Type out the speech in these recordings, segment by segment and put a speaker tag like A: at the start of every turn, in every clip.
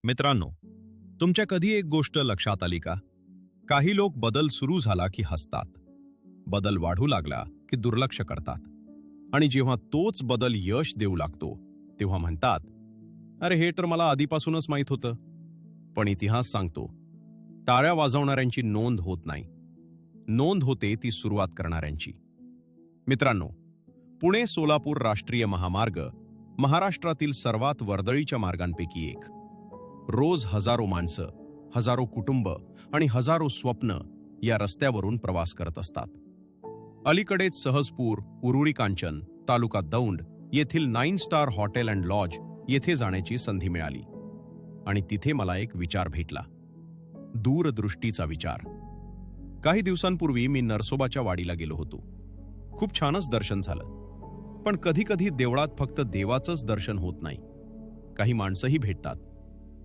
A: मित्रांनो, तुमच्या कधी एक गोष्ट लक्षात आली का? काही लोक बदल सुरू झाला की हसतात, बदल वाढू लागला की दुर्लक्ष करतात, आणि जेव्हा तोच बदल यश देऊ लागतो तेव्हा म्हणतात, अरे हे तर मला आधीपासूनच माहीत होतं. पण इतिहास सांगतो, टाळ्या वाजवणाऱ्यांची नोंद होत नाही, नोंद होते ती सुरुवात करणाऱ्यांची. मित्रांनो, पुणे सोलापूर राष्ट्रीय महामार्ग महाराष्ट्रातील सर्वात वर्दळीच्या मार्गांपैकी एक. रोज हजारो माणसं, हजारो कुटुंब आणि हजारो स्वप्न या रस्त्यावरून प्रवास करत असतात. अलीकडेच सहजपूर, उरुळी कांचन, तालुका दौंड येथील 9 स्टार हॉटेल अँड लॉज येथे जाण्याची संधी मिळाली. आणि तिथे मला एक विचार भेटला, दूरदृष्टीचा विचार. काही दिवसांपूर्वी मी नरसोबाच्या वाडीला गेलो होतो. खूप छानच दर्शन झालं. पण कधी कधी देवळात फक्त देवाचंच दर्शन होत नाही, काही माणसंही भेटतात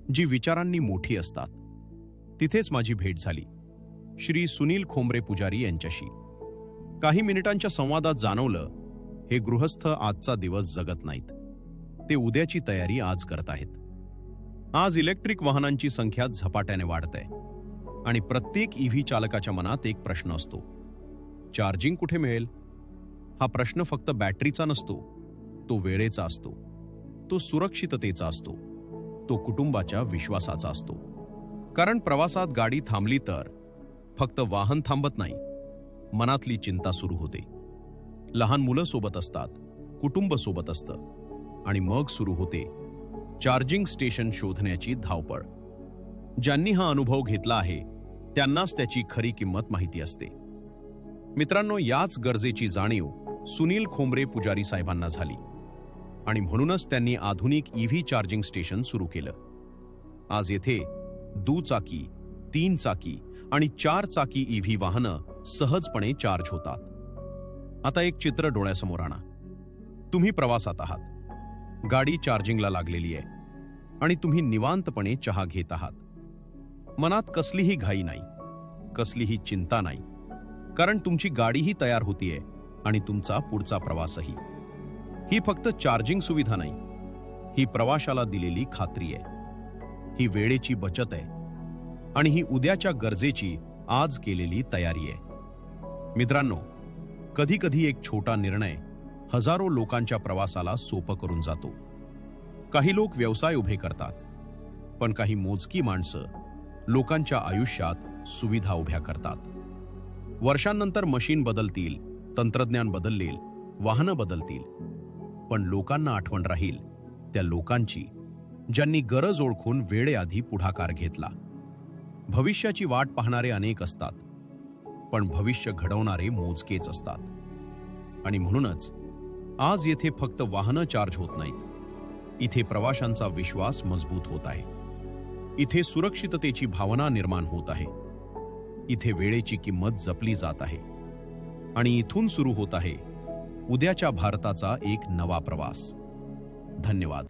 A: जी विचारांनी मोठी असतात. तिथेच माझी भेट झाली श्री सुनील खोमरे पुजारी यांच्याशी. काही मिनिटांच्या संवादात जाणवलं, हे गृहस्थ आजचा दिवस जगत नाहीत, ते उद्याची तयारी आज करत आहेत. आज इलेक्ट्रिक वाहनांची संख्या झपाट्याने वाढते आणि प्रत्येक ईव्ही चालकाच्या मनात एक प्रश्न असतो, चार्जिंग कुठे मिळेल? हा प्रश्न फक्त बॅटरीचा नसतो, तो वेळेचा असतो, तो सुरक्षिततेचा असतो, तो कुटुंबाच्या विश्वासाचा असतो. कारण प्रवासात गाडी थांबली तर फक्त वाहन थांबत नाही, मनातली चिंता सुरू होते. लहान मुलं सोबत असतात, कुटुंब सोबत असतं, आणि मग सुरू होते चार्जिंग स्टेशन शोधण्याची धावपळ. ज्यांनी हा अनुभव घेतला आहे त्यांनाच त्याची खरी किंमत माहिती असते. मित्रांनो, याच गरजेची जाणीव सुनील खोमरे पुजारी साहेबांना झाली आणि म्हणूनच त्यांनी आधुनिक ईव्ही चार्जिंग स्टेशन सुरू केलं. आज येथे दुचाकी, 3 चाकी आणि 4 चाकी ईव्ही वाहनं सहजपणे चार्ज होतात. आता एक चित्र डोळ्यासमोर आणा. तुम्ही प्रवासात आहात, गाडी चार्जिंगला लागलेली आहे आणि तुम्ही निवांतपणे चहा घेत आहात. मनात कसलीही घाई नाही, कसलीही चिंता नाही, कारण तुमची गाडीही तयार होतीये आणि तुमचा पुढचा प्रवासही. ही फक्त चार्जिंग सुविधा नाही, ही प्रवाशाला दिलेली खात्री आहे, ही वेळेची बचत आहे आणि ही उद्याच्या गरजेची आज केलेली तयारी आहे. मित्रांनो, कधी कधी एक छोटा निर्णय हजारो लोकांच्या प्रवासाला सोपं करून जातो. काही लोक व्यवसाय उभे करतात, पण काही मोजकी माणसं लोकांच्या आयुष्यात सुविधा उभ्या करतात. वर्षांनंतर मशीन बदलतील, तंत्रज्ञान बदलेल, वाहनं बदलतील, पण लोकांना आठवण राहील त्या लोकांची, ज्यांनी गरज ओळखून वेळेआधी पुढाकार घेतला. भविष्याची वाट पाहणारे अनेक असतात, पण भविष्य घडवणारे मोजकेच असतात. आणि म्हणूनच आज येथे फक्त वाहनं चार्ज होत नाहीत, इथे प्रवाशांचा विश्वास मजबूत होत आहे, इथे सुरक्षिततेची भावना निर्माण होत आहे, इथे वेळेची किंमत जपली जात आहे आणि इथून सुरू होत आहे उद्याच्या भारताचा एक नवा प्रवास. धन्यवाद.